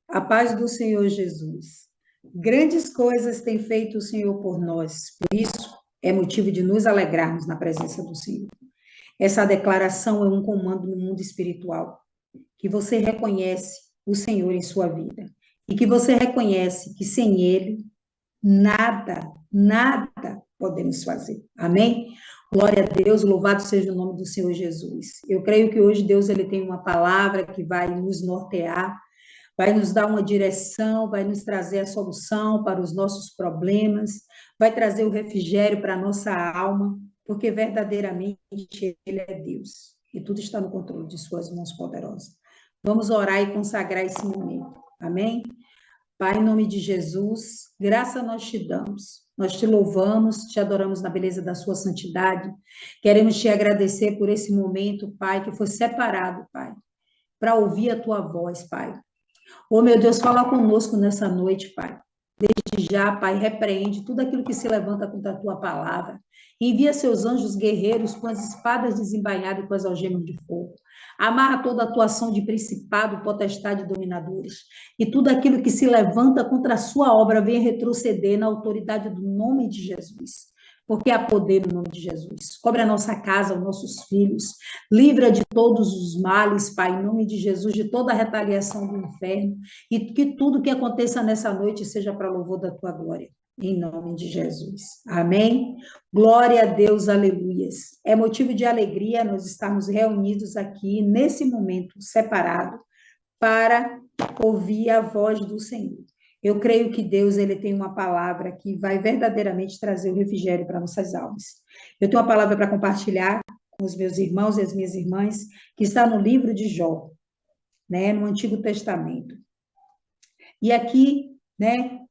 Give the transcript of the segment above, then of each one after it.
A paz do Senhor Jesus. Grandes coisas tem feito o Senhor por nós, por isso é motivo de nos alegrarmos na presença do Senhor. Essa declaração é um comando no mundo espiritual, que você reconhece o Senhor em sua vida e que você reconhece que sem Ele, nada podemos fazer. Amém? Glória a Deus, louvado seja o nome do Senhor Jesus. Eu creio que hoje Deus ele tem uma palavra que vai nos nortear, vai nos dar uma direção, vai nos trazer a solução para os nossos problemas, vai trazer o refrigério para a nossa alma, porque verdadeiramente Ele é Deus e tudo está no controle de Suas mãos poderosas. Vamos orar e consagrar esse momento. Amém? Pai, em nome de Jesus, graça nós te damos. Nós te louvamos, te adoramos na beleza da sua santidade. Queremos te agradecer por esse momento, Pai, que foi separado, Pai, para ouvir a tua voz, Pai. Oh, meu Deus, fala conosco nessa noite, Pai. Desde já, Pai, repreende tudo aquilo que se levanta contra a tua palavra. Envia seus anjos guerreiros com as espadas desembainhadas e com as algemas de fogo. Amarra toda a atuação de principado, potestade e dominadores. E tudo aquilo que se levanta contra a sua obra venha retroceder na autoridade do nome de Jesus. Porque há poder no nome de Jesus. Cobre a nossa casa, os nossos filhos. Livra de todos os males, Pai, em nome de Jesus, de toda a retaliação do inferno. E que tudo que aconteça nessa noite seja para louvor da tua glória. Em nome de Jesus. Amém? Glória a Deus, aleluias. É motivo de alegria nós estarmos reunidos aqui, nesse momento separado, para ouvir a voz do Senhor. Eu creio que Deus ele tem uma palavra que vai verdadeiramente trazer o refrigério para nossas almas. Eu tenho uma palavra para compartilhar com os meus irmãos e as minhas irmãs, que está no livro de Jó, né, no Antigo Testamento. E aqui, né,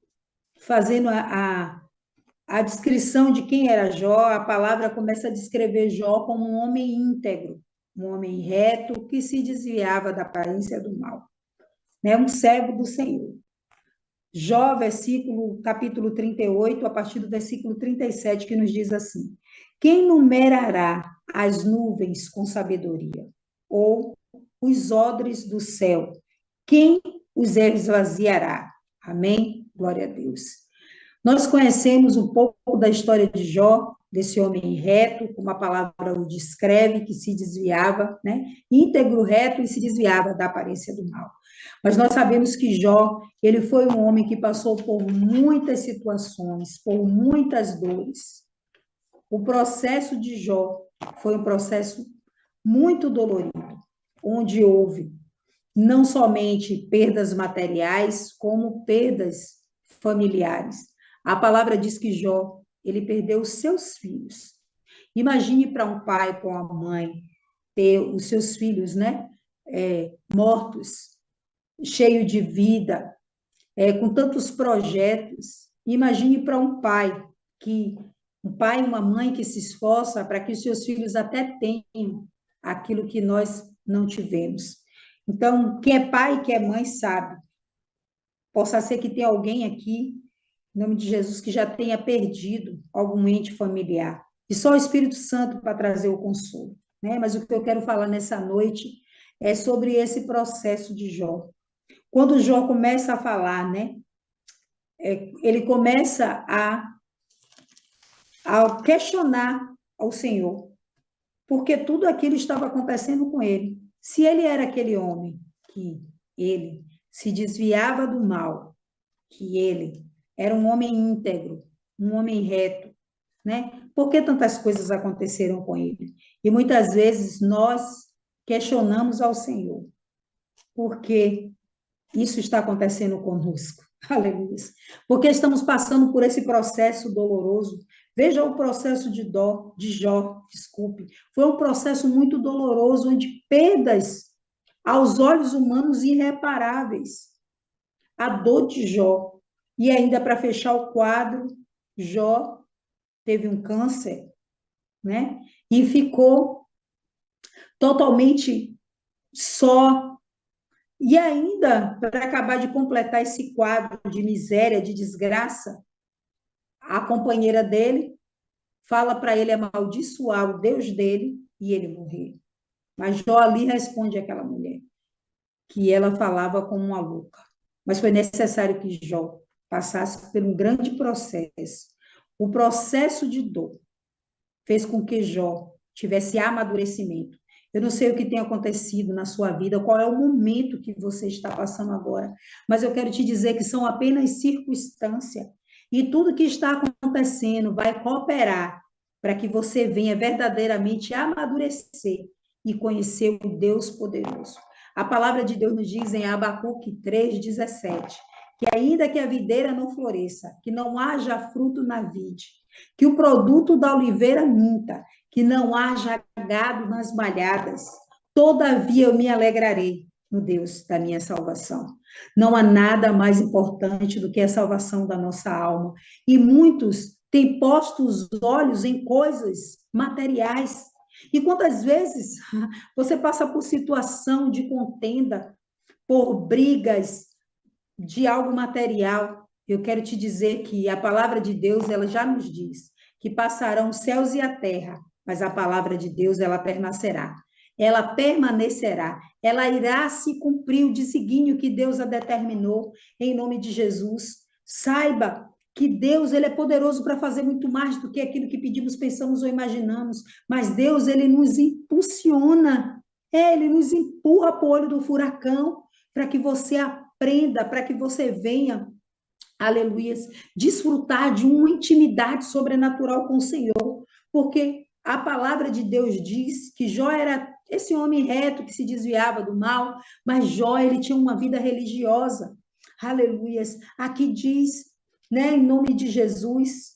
fazendo a descrição de quem era Jó, a palavra começa a descrever Jó como um homem íntegro, um homem reto que se desviava da aparência do mal, né, um servo do Senhor. Jó, capítulo 38, a partir do versículo 37, que nos diz assim: quem numerará as nuvens com sabedoria? Ou os odres do céu? Quem os esvaziará? Amém? Glória a Deus. Nós conhecemos um pouco da história de Jó, desse homem reto, como a palavra o descreve, que se desviava, né? Íntegro, reto e se desviava da aparência do mal. Mas nós sabemos que Jó, ele foi um homem que passou por muitas situações, por muitas dores. O processo de Jó foi um processo muito dolorido, onde houve não somente perdas materiais, como perdas familiares. A palavra diz que Jó, ele perdeu os seus filhos. Imagine para um pai, para uma mãe, ter os seus filhos, né, mortos, cheio de vida, com tantos projetos. Imagine para um pai e uma mãe que se esforça para que os seus filhos até tenham aquilo que nós não tivemos. Então, quem é pai e quem é mãe sabe. Possa ser que tenha alguém aqui, em nome de Jesus, que já tenha perdido algum ente familiar. E só o Espírito Santo para trazer o consolo, né? Mas o que eu quero falar nessa noite é sobre esse processo de Jó. Quando Jó começa a falar, né? Ele começa a questionar ao Senhor, porque tudo aquilo estava acontecendo com ele. Se ele era aquele homem que ele se desviava do mal, que ele era um homem íntegro, um homem reto, né? Por que tantas coisas aconteceram com ele? E muitas vezes nós questionamos ao Senhor, por que isso está acontecendo conosco? Aleluia. Porque estamos passando por esse processo doloroso. Veja o processo de Jó, desculpe. Foi um processo muito doloroso, onde perdas aos olhos humanos irreparáveis. A dor de Jó. E ainda para fechar o quadro, Jó teve um câncer, né? E ficou totalmente só. E ainda, para acabar de completar esse quadro de miséria, de desgraça, a companheira dele fala para ele amaldiçoar o Deus dele e ele morrer. Mas Jó ali responde àquela mulher, que ela falava como uma louca. mas foi necessário que Jó passasse por um grande processo. O processo de dor fez com que Jó tivesse amadurecimento. Eu não sei o que tem acontecido na sua vida, qual é o momento que você está passando agora, mas eu quero te dizer que são apenas circunstâncias e tudo que está acontecendo vai cooperar para que você venha verdadeiramente amadurecer e conhecer o Deus poderoso. A palavra de Deus nos diz em Abacuque 3,17, que ainda que a videira não floresça, que não haja fruto na vide, que o produto da oliveira minta, que não haja gado nas malhadas, todavia eu me alegrarei no Deus da minha salvação. Não há nada mais importante do que a salvação da nossa alma. E muitos têm posto os olhos em coisas materiais. E quantas vezes você passa por situação de contenda, por brigas de algo material? Eu quero te dizer que a palavra de Deus, ela já nos diz que passarão os céus e a terra, mas a palavra de Deus, ela permanecerá. Ela permanecerá. Ela irá se cumprir o desígnio que Deus a determinou em nome de Jesus. Saiba que Deus, ele é poderoso para fazer muito mais do que aquilo que pedimos, pensamos ou imaginamos, mas Deus, ele nos impulsiona, ele nos empurra para o olho do furacão, para que você aprenda, para que você venha, aleluias, desfrutar de uma intimidade sobrenatural com o Senhor, porque a palavra de Deus diz que Jó era esse homem reto que se desviava do mal, mas Jó, ele tinha uma vida religiosa, aleluias. Aqui diz, né, em nome de Jesus,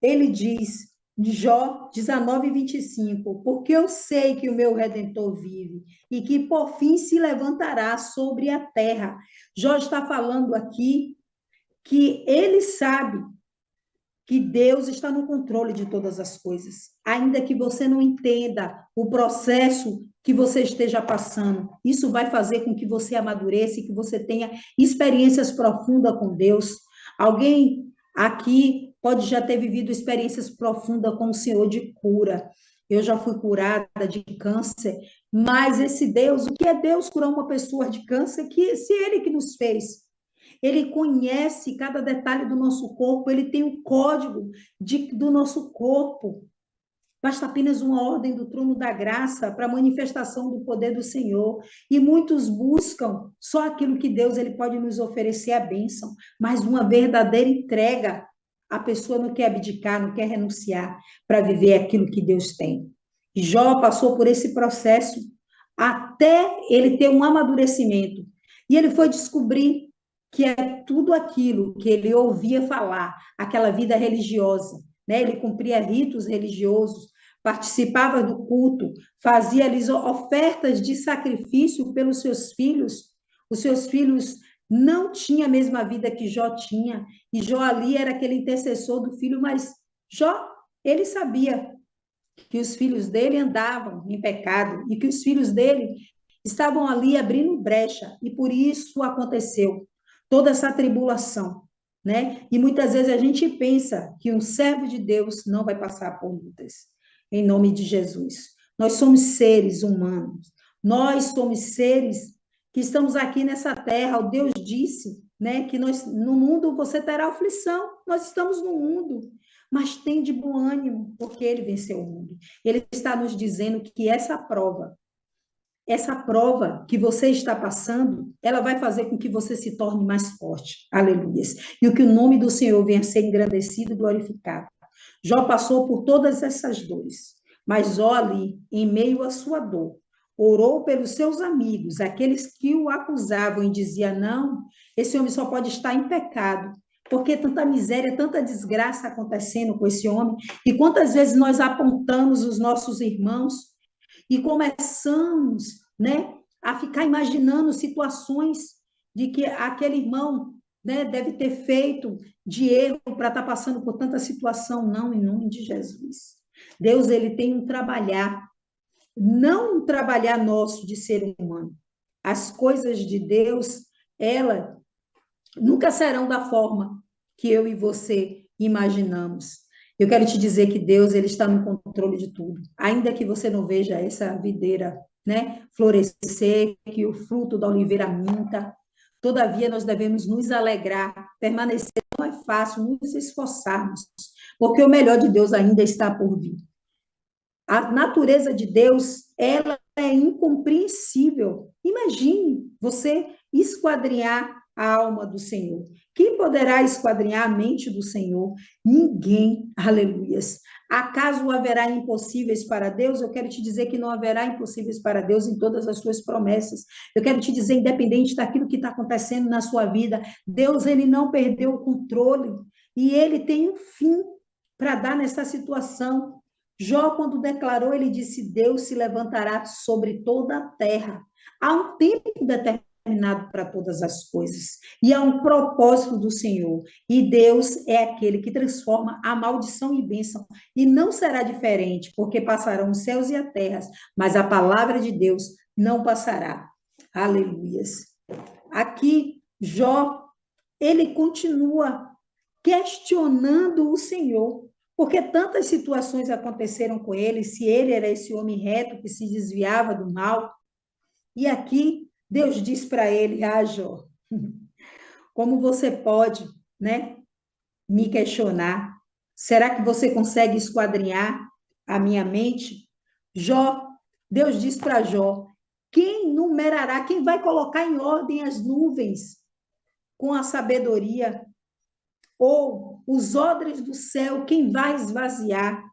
ele diz, Jó 19:25, porque eu sei que o meu Redentor vive e que por fim se levantará sobre a terra. Jó está falando aqui que ele sabe que Deus está no controle de todas as coisas, ainda que você não entenda o processo que você esteja passando. Isso vai fazer com que você amadureça e que você tenha experiências profundas com Deus. Alguém aqui pode já ter vivido experiências profundas com o Senhor de cura. Eu já fui curada de câncer, mas esse Deus, o que é Deus curar uma pessoa de câncer? Que se Ele que nos fez. Ele conhece cada detalhe do nosso corpo, ele tem o código do nosso corpo. Basta apenas uma ordem do trono da graça para a manifestação do poder do Senhor. E muitos buscam só aquilo que Deus ele pode nos oferecer, a bênção, mas uma verdadeira entrega. A pessoa não quer abdicar, não quer renunciar para viver aquilo que Deus tem. Jó passou por esse processo até ele ter um amadurecimento. E ele foi descobrir que é tudo aquilo que ele ouvia falar, aquela vida religiosa, né? Ele cumpria ritos religiosos, participava do culto, fazia ali ofertas de sacrifício pelos seus filhos. Os seus filhos não tinham a mesma vida que Jó tinha, e Jó ali era aquele intercessor do filho, mas Jó, ele sabia que os filhos dele andavam em pecado e que os filhos dele estavam ali abrindo brecha, e por isso aconteceu toda essa tribulação, né? E muitas vezes a gente pensa que um servo de Deus não vai passar por lutas, em nome de Jesus. Nós somos seres humanos, nós somos seres que estamos aqui nessa terra. O Deus disse, né, que nós, no mundo você terá aflição, nós estamos no mundo, mas tem de bom ânimo, porque ele venceu o mundo. Ele está nos dizendo que essa prova que você está passando, ela vai fazer com que você se torne mais forte. Aleluias. E que o nome do Senhor venha a ser engrandecido e glorificado. Jó passou por todas essas dores, mas Jó ali, em meio à sua dor, orou pelos seus amigos, aqueles que o acusavam e diziam, não, esse homem só pode estar em pecado, porque tanta miséria, tanta desgraça acontecendo com esse homem. E quantas vezes nós apontamos os nossos irmãos e começamos, né, a ficar imaginando situações de que aquele irmão, né, deve ter feito de erro para estar passando por tanta situação. Não, em nome de Jesus. Deus, ele tem um trabalhar, não um trabalhar nosso de ser humano. As coisas de Deus, elas nunca serão da forma que eu e você imaginamos. Eu quero te dizer que Deus, ele está no controle de tudo. Ainda que você não veja essa videira, né, florescer, que o fruto da oliveira minta, Todavia, nós devemos nos alegrar, permanecer, não é fácil, nos esforçarmos, porque o melhor de Deus ainda está por vir. A natureza de Deus, ela é incompreensível. Imagine você esquadrinhar a alma do Senhor. Quem poderá esquadrinhar a mente do Senhor? Ninguém. Aleluias. Acaso haverá impossíveis para Deus? Eu quero te dizer que não haverá impossíveis para Deus em todas as suas promessas. Eu quero te dizer, independente daquilo que está acontecendo na sua vida, Deus, ele não perdeu o controle e ele tem um fim para dar nessa situação. Jó, quando declarou, ele disse: Deus se levantará sobre toda a terra. Há um tempo determinado para todas as coisas, e há um propósito do Senhor. E Deus é aquele que transforma a maldição em bênção. E não será diferente, porque passarão os céus e a terra, mas a palavra de Deus não passará. Aleluias. Aqui, Jó, ele continua questionando o Senhor. Porque tantas situações aconteceram com ele, se ele era esse homem reto que se desviava do mal. E aqui Deus diz para ele: Ah, Jó, como você pode, né, me questionar? Será que você consegue esquadrinhar a minha mente? Jó, Deus diz para Jó: quem numerará, quem vai colocar em ordem as nuvens com a sabedoria? Ou os odres do céu, quem vai esvaziar?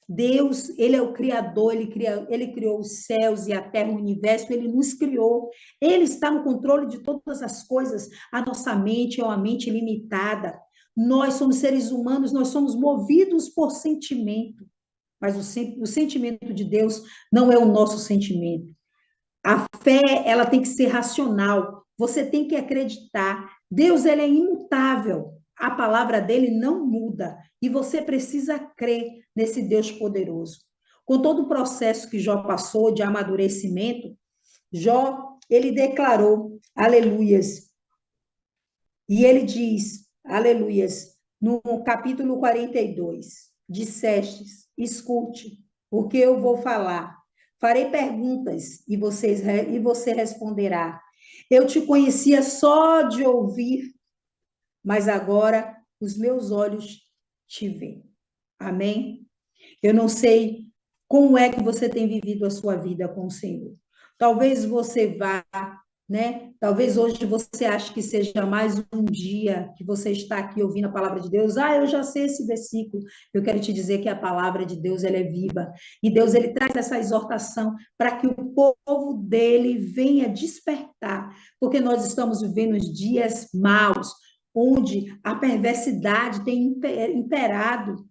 Deus, ele é o Criador, ele criou os céus e a terra, o universo, ele nos criou. Ele está no controle de todas as coisas. A nossa mente é uma mente limitada. Nós somos seres humanos, nós somos movidos por sentimento. Mas o sentimento de Deus não é o nosso sentimento. A fé, ela tem que ser racional. Você tem que acreditar. Deus, ele é imutável. A palavra dele não muda. E você precisa crer nesse Deus poderoso. Com todo o processo que Jó passou de amadurecimento, Jó, ele declarou, aleluias. E ele diz, aleluias, no capítulo 42, dissestes, escute, porque eu vou falar. Farei perguntas e você responderá. Eu te conhecia só de ouvir, mas agora os meus olhos te veem. Amém? Eu não sei como é que você tem vivido a sua vida com o Senhor. Talvez você vá, né? Talvez hoje você ache que seja mais um dia que você está aqui ouvindo a palavra de Deus. Ah, eu já sei esse versículo. Eu quero te dizer que a palavra de Deus, ela é viva. E Deus, ele traz essa exortação para que o povo dele venha despertar. Porque nós estamos vivendo dias maus, onde a perversidade tem imperado.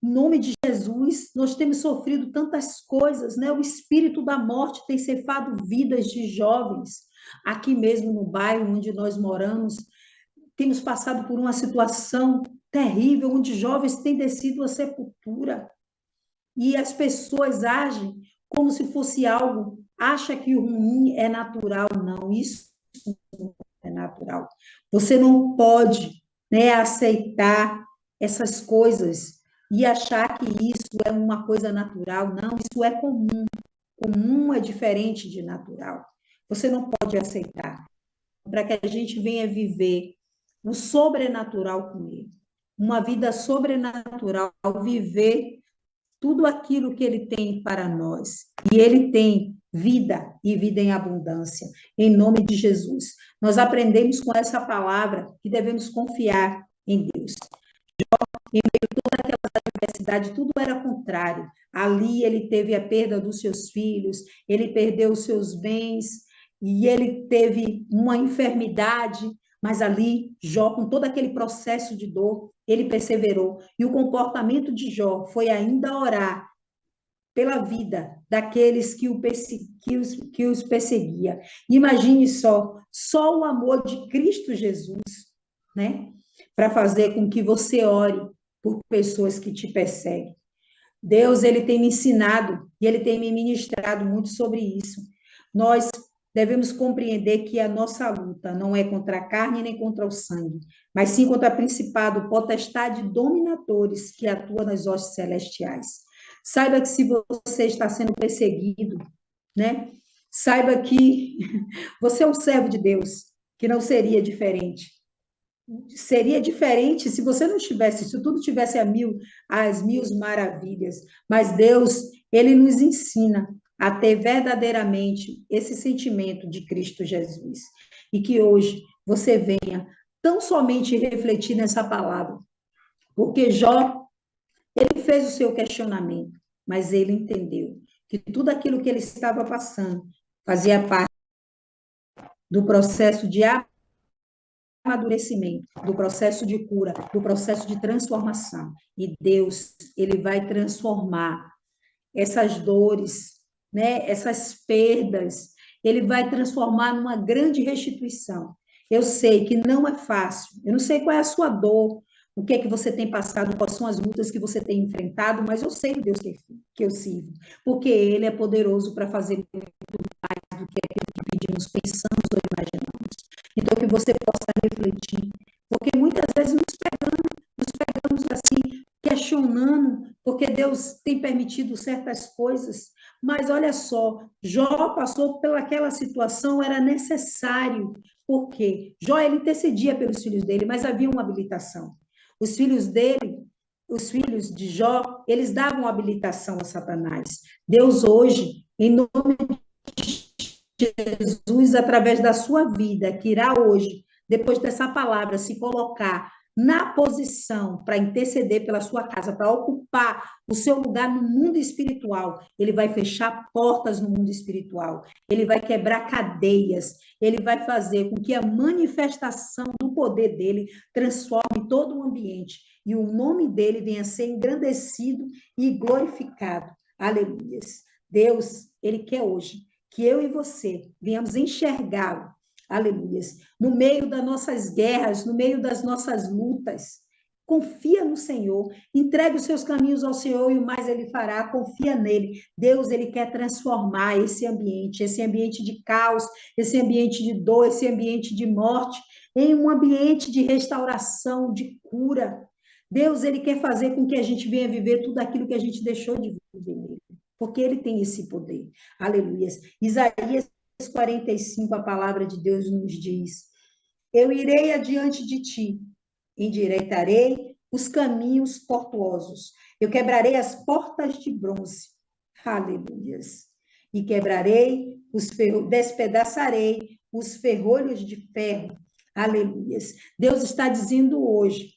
Em nome de Jesus, nós temos sofrido tantas coisas, né? O espírito da morte tem ceifado vidas de jovens. Aqui mesmo no bairro onde nós moramos, temos passado por uma situação terrível, onde jovens têm descido à sepultura. E as pessoas agem como se fosse algo, acha que o ruim é natural. Não, isso não é natural. Você não pode, né, aceitar essas coisas e achar que isso é uma coisa natural. Não, isso é comum. Comum é diferente de natural. Você não pode aceitar. Para que a gente venha viver o sobrenatural com ele. Uma vida sobrenatural, viver tudo aquilo que ele tem para nós. E ele tem vida e vida em abundância, em nome de Jesus. Nós aprendemos com essa palavra que devemos confiar em Deus. Em meio a toda aquela adversidade, tudo era contrário. Ali ele teve a perda dos seus filhos, ele perdeu os seus bens, e ele teve uma enfermidade, mas ali, Jó, com todo aquele processo de dor, ele perseverou. E o comportamento de Jó foi ainda orar pela vida daqueles que os perseguia. Imagine só o amor de Cristo Jesus, né? Para fazer com que você ore por pessoas que te perseguem. Deus, ele tem me ensinado e ele tem me ministrado muito sobre isso. Nós devemos compreender que a nossa luta não é contra a carne nem contra o sangue, mas sim contra o principado, potestade, dominadores que atuam nas hostes celestiais. Saiba que se você está sendo perseguido, né? Saiba que você é um servo de Deus, que não seria diferente. Seria diferente se você não tivesse, se tudo tivesse as mil maravilhas. Mas Deus, ele nos ensina a ter verdadeiramente esse sentimento de Cristo Jesus. E que hoje você venha tão somente refletir nessa palavra. Porque Jó, ele fez o seu questionamento, mas ele entendeu que tudo aquilo que ele estava passando fazia parte do processo de amadurecimento, do processo de cura, do processo de transformação. E Deus, ele vai transformar essas dores, né, essas perdas, ele vai transformar numa grande restituição. Eu sei que não é fácil, eu não sei qual é a sua dor, o que é que você tem passado, quais são as lutas que você tem enfrentado, mas eu sei o Deus que eu sirvo, porque Ele é poderoso para fazer muito mais do que aquilo que pedimos, pensamos ou imaginamos. Então, que você possa refletir, porque muitas vezes nos pegamos assim, questionando, porque Deus tem permitido certas coisas, mas olha só, Jó passou pelaquela situação, era necessário, porque Jó, ele intercedia pelos filhos dele, mas havia uma habilitação. Os filhos dele, os filhos de Jó, eles davam habilitação a Satanás. Deus hoje, em nome de Jesus, através da sua vida, que irá hoje, depois dessa palavra, se colocar na posição para interceder pela sua casa, para ocupar o seu lugar no mundo espiritual, ele vai fechar portas no mundo espiritual, ele vai quebrar cadeias, ele vai fazer com que a manifestação do poder dele transforme todo o ambiente e o nome dele venha a ser engrandecido e glorificado. Aleluias. Deus, ele quer hoje que eu e você venhamos enxergá-lo, aleluias, no meio das nossas guerras, no meio das nossas lutas. Confia no Senhor, entregue os seus caminhos ao Senhor e o mais Ele fará, confia nele. Deus, Ele quer transformar esse ambiente de caos, esse ambiente de dor, esse ambiente de morte, em um ambiente de restauração, de cura. Deus, Ele quer fazer com que a gente venha viver tudo aquilo que a gente deixou de viver nele, porque Ele tem esse poder. Aleluias. Isaías 45, a palavra de Deus nos diz: eu irei adiante de ti, endireitarei os caminhos tortuosos, eu quebrarei as portas de bronze, aleluias, e quebrarei despedaçarei os ferrolhos de ferro, aleluias. Deus está dizendo hoje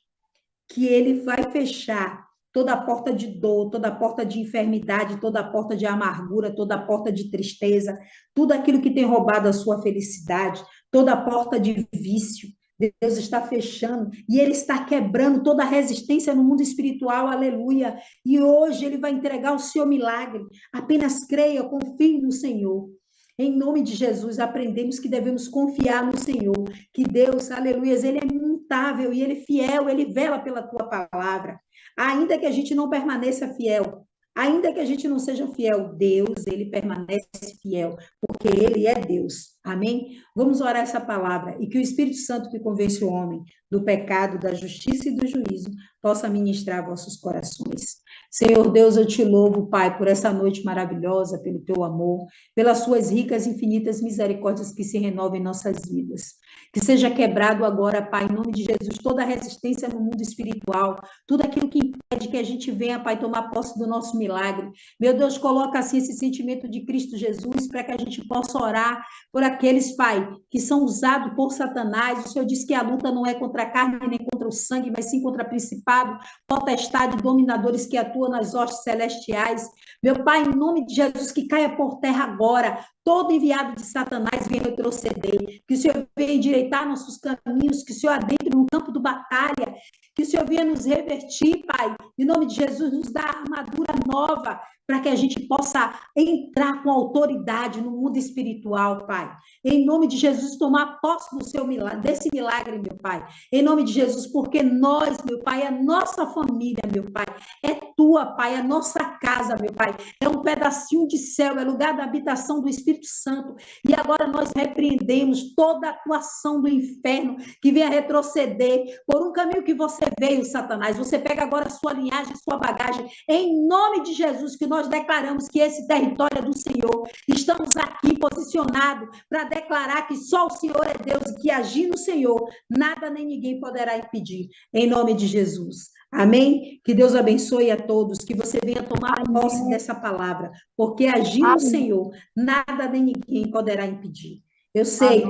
que Ele vai fechar toda a porta de dor, toda a porta de enfermidade, toda a porta de amargura, toda a porta de tristeza, tudo aquilo que tem roubado a sua felicidade, toda a porta de vício. Deus está fechando e Ele está quebrando toda a resistência no mundo espiritual, aleluia. E hoje Ele vai entregar o seu milagre. Apenas creia, confie no Senhor. Em nome de Jesus, aprendemos que devemos confiar no Senhor, que Deus, aleluia, Ele é imutável e Ele é fiel, Ele vela pela tua palavra. Ainda que a gente não permaneça fiel, ainda que a gente não seja fiel, Deus, Ele permanece fiel, porque Ele é Deus. Amém? Vamos orar essa palavra e que o Espírito Santo que convence o homem do pecado, da justiça e do juízo possa ministrar vossos corações. Senhor Deus, eu te louvo, Pai, por essa noite maravilhosa, pelo teu amor, pelas suas ricas e infinitas misericórdias que se renovam em nossas vidas. Que seja quebrado agora, Pai, em nome de Jesus, toda a resistência no mundo espiritual, tudo aquilo que impede que a gente venha, Pai, tomar posse do nosso milagre. Meu Deus, coloca assim esse sentimento de Cristo Jesus para que a gente possa orar por aqueles, Pai, que são usados por Satanás. O Senhor diz que a luta não é contra a carne nem contra o sangue, mas sim contra principado, potestade, dominadores que atuam nas hostes celestiais. Meu Pai, em nome de Jesus, que caia por terra agora todo enviado de Satanás venha retroceder, que o Senhor venha endireitar nossos caminhos, que o Senhor adentre no campo de batalha, que o Senhor venha nos revertir, Pai, em nome de Jesus, nos dá armadura nova, para que a gente possa entrar com autoridade no mundo espiritual, Pai. Em nome de Jesus, tomar posse do seu milagre, desse milagre, meu Pai. Em nome de Jesus, porque nós, meu Pai, a nossa família, meu Pai, é tua, Pai, a nossa casa, meu Pai, é um pedacinho de céu, é lugar da habitação do Espírito Espírito Santo. E agora nós repreendemos toda a atuação do inferno que venha retroceder por um caminho que você veio, Satanás. Você pega agora a sua linhagem, sua bagagem, em nome de Jesus, que nós declaramos que esse território é do Senhor. Estamos aqui posicionados para declarar que só o Senhor é Deus e que agir no Senhor, nada nem ninguém poderá impedir. Em nome de Jesus. Amém? Que Deus abençoe a todos, que você venha tomar posse dessa palavra, porque agir no Senhor, nada nem ninguém poderá impedir. Eu sei,